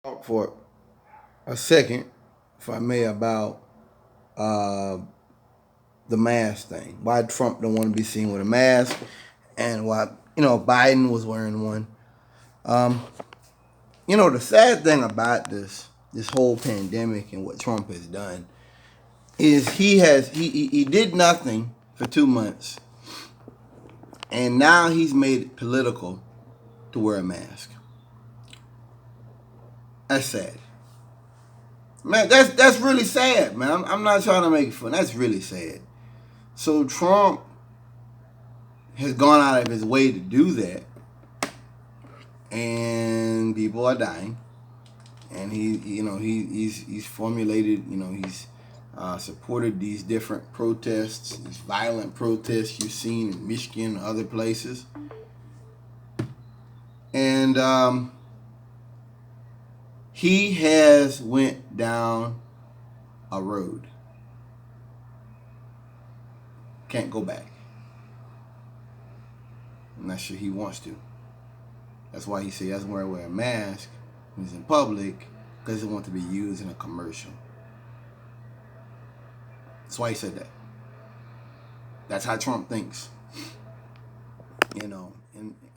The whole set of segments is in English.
Talk for a second, if I may, about uh, the mask thing. Why Trump don't want to be seen with a mask, and why Biden was wearing one. Um, the sad thing about this whole pandemic and what Trump has done is he did nothing for 2 months, and now he's made it political to wear a mask. That's sad. Man, that's really sad, man. I'm not trying to make fun. That's really sad. So Trump has gone out of his way to do that, and people are dying. And he's formulated, he's supported these different protests, these violent protests you've seen in Michigan and other places, and he has went down a road. Can't go back. I'm not sure he wants to. That's why he said he doesn't wear a mask when he's in public, because he doesn't want to be used in a commercial. That's why he said that. That's how Trump thinks. And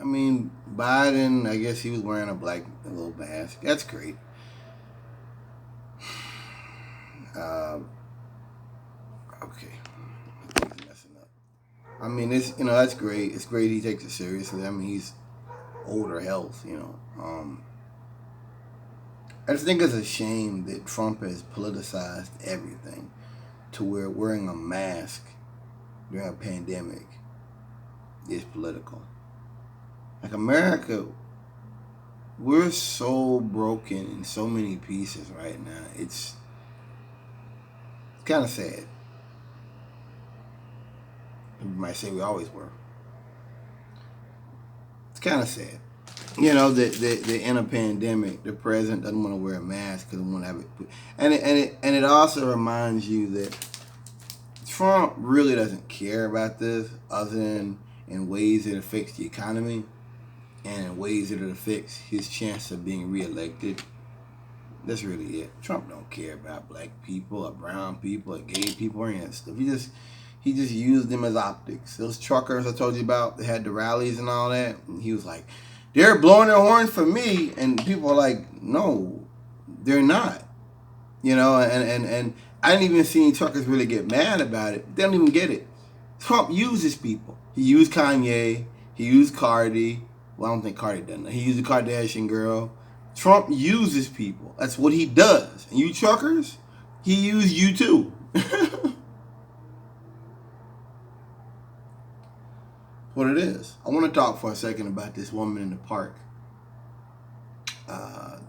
I mean, Biden, I guess he was wearing a little mask. That's great. Okay. He's messing up. I mean, that's great. It's great he takes it seriously. I mean, he's older health. I just think it's a shame that Trump has politicized everything to where wearing a mask during a pandemic is political. Like, America, we're so broken in so many pieces right now. It's kind of sad. You might say we always were. It's kind of sad. That in a pandemic, the president doesn't want to wear a mask because he want to have it. And it also reminds you that Trump really doesn't care about this, other than in ways that affects the economy and in ways that it affects his chance of being reelected. That's really it. Trump don't care about black people or brown people or gay people or any of that stuff. He just used them as optics. Those truckers I told you about, they had the rallies and all that, and he was like, they're blowing their horns for me, and people are like, no, they're not. And I didn't even see any truckers really get mad about it. They don't even get it. Trump uses people. He used Kanye. He used Cardi. Well, I don't think Cardi done that. He used the Kardashian girl. Trump uses people. That's what he does. And you truckers, he used you too. What it is. I want to talk for a second about this woman in the park.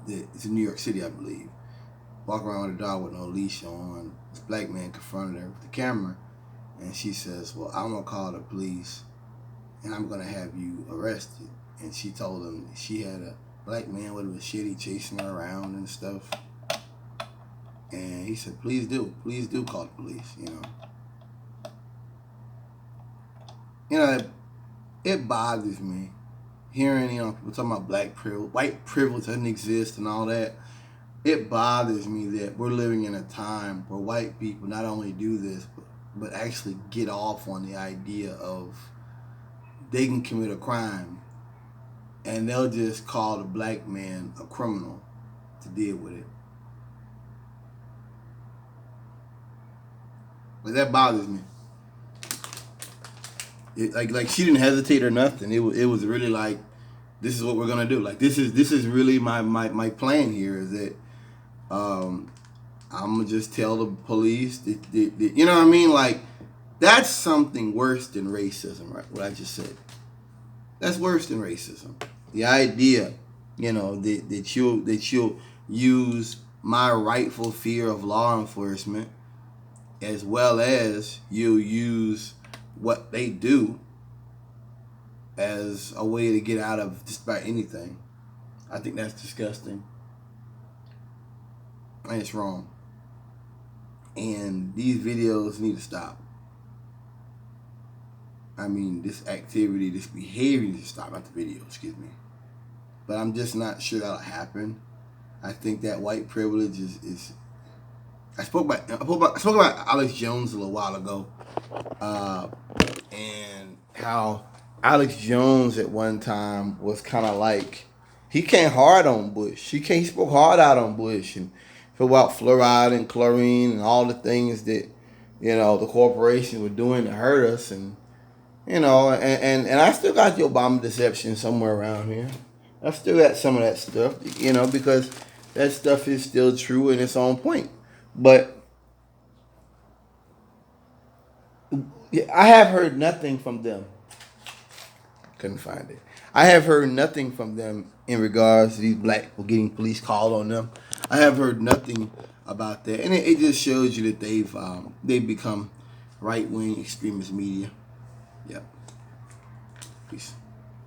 It's in New York City, I believe. Walking around with a dog with no leash on. This black man confronted her with the camera, and she says, well, I'm going to call the police, and I'm going to have you arrested. And she told him she had a black man with a machete chasing her around and stuff. And he said, please do call the police, It bothers me hearing, people talking about black privilege, white privilege doesn't exist and all that. It bothers me that we're living in a time where white people not only do this, but actually get off on the idea of they can commit a crime and they'll just call the black man a criminal to deal with it. But that bothers me. Like she didn't hesitate or nothing. It was really like, this is what we're gonna do. Like, this is really my plan here, is that I'm gonna just tell the police that you know what I mean? Like, that's something worse than racism, right? What I just said. That's worse than racism. The idea, that you'll use my rightful fear of law enforcement, as well as you'll use what they do as a way to get out of just about anything. I think that's disgusting. And it's wrong. And these videos need to stop. I mean, this activity, this behavior needs to stop. Not the video, excuse me. But I'm just not sure that'll happen. I think that white privilege is I spoke about Alex Jones a little while ago, and how Alex Jones at one time was kind of like he came hard on Bush. He spoke hard out on Bush and about fluoride and chlorine and all the things that the corporations were doing to hurt us, and and I still got the Obama deception somewhere around here. I still got some of that stuff, because that stuff is still true and it's on point. But I have heard nothing from them. Couldn't find it. I have heard nothing from them in regards to these black people getting police called on them. I have heard nothing about that, and it just shows you that they've become right wing extremist media. Yep. Peace.